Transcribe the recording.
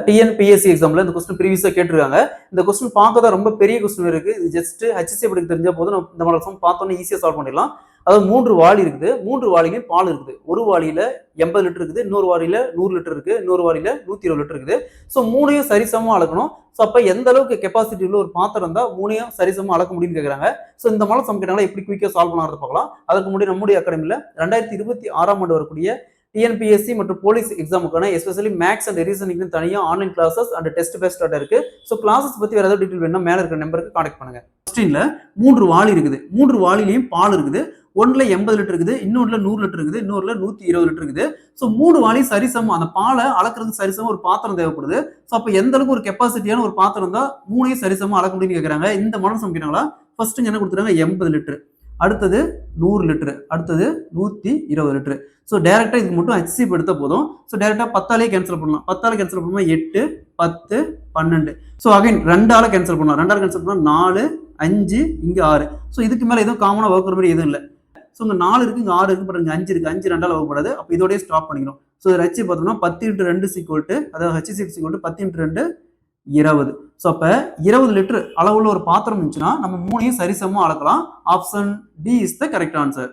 TNPSC எக்ஸாம்ல இந்த question ப்ரீவியஸா கேட்டிருக்காங்க. இந்த கொஸ்டின் பார்க்க தான் ரொம்ப பெரிய கொஸ்டின் இருக்கு. இது ஜஸ்ட் HSC படிக்க தெரிஞ்சா போதும், நம்ம இந்த மாதிரி சம் பார்த்தோன்னே ஈஸியா சால்வ் பண்ணிடலாம். அதாவது 3 வாளி இருக்குது, 3 வாளிலையும் பால் இருக்குது. ஒரு வாளியில 80 லிட்டர் இருக்குது, இன்னொரு வாளியில 100 லிட்டர் இருக்கு, இன்னொரு வாளியில 120 லிட்டர் இருக்குது. ஸோ 3யும் சரிசமமா அளக்கணும். ஸோ அப்ப எந்த அளவுக்கு கெப்பாசிட்டி உள்ள ஒரு பாத்திரம் இருந்தா 3யும் சரிசமமா அளக்க முடியும்னு கேட்கறாங்க. ஸோ இந்த மாதிரி சம் கேட்டாங்களா எப்படி குயிக்கா சால்வ் பண்ணாத பார்க்கலாம். அதுக்கு முன்னாடி நம்முடைய அகாடமில 2026ஆம் ஆண்டு வரக்கூடிய டிஎன்பிஎஸ்சி மற்றும் போலீஸ் எக்ஸாமுக்கான எஸ்பெஷலி மேக்ஸ் அண்ட் ரீசனிங் தனியாக online classes and test paste இருக்கு. ஸோ கிளாஸஸ் பத்தி வேற ஏதாவது டீட்டெயில் வேணும்னா மேல இருக்கிற நம்பருக்கு கான்டாக்ட் பண்ணுங்க. கொஸ்டின்ல 3 வாளி இருக்குது, 3 வாளிலையும் பால் இருக்குது. ஒன்றுல 80 லிட்டர் இருக்குது, இன்னொன்றுல 100 லிட்டர் இருக்குது, இன்னொருல 120 லிட்டர் இருக்குது. ஸோ 3 வாளி சரிசமம், அந்த பாலை அளக்கிறதுக்கு சரிசமம் ஒரு பாத்திரம் தேவைப்படுது. ஸோ அப்போ எந்த அளவுக்கு ஒரு கெப்பாசிட்டியான ஒரு பாத்திரம் தான் 3யும் சரிசமம் அளக்க முடியும்னு கேட்கறாங்க. இந்த மாடல் சம் கேட்டாங்களா ஃபர்ஸ்ட் என்ன கொடுத்துறாங்க 80 லிட்டர், அடுத்தது 100 லிட்டர், அடுத்தது 120 லிட்டர். ஸோ டேரக்டா இதுக்கு மட்டும் HC எடுத்த போதும். ஸோ டேரக்டா 10ஆலே கேன்சல் பண்ணலாம். 10ஆல கேன்சல் பண்ணுமா 8, 10, 12. ஸோ அகைன் 2ஆல கேன்சல் பண்ணலாம். 2ஆல கேன்சல் பண்ணா 4, 5, இங்க 6. ஸோ இதுக்கு மேல எதுவும் காமனா வகுக்கிற மாதிரி எதுவும் இல்லை. ஸோ இங்க 4 இருக்கு, இங்க 6 இருக்கு, பாருங்க 5 இருக்கு. 5 2ஆல வகுப்படாது. அப்போ இதோடய ஸ்டாப் பண்ணிக்கணும். ஸோ HC பார்த்தோம்னா 10 × 2 = அதாவது HC 10 × 2 20. ஸோ அப்ப 20 லிட்டர் அளவுள்ள ஒரு பாத்திரம் இருந்துச்சுன்னா நம்ம 3யும் சரிசமமா அளக்கலாம். Option D is the correct answer.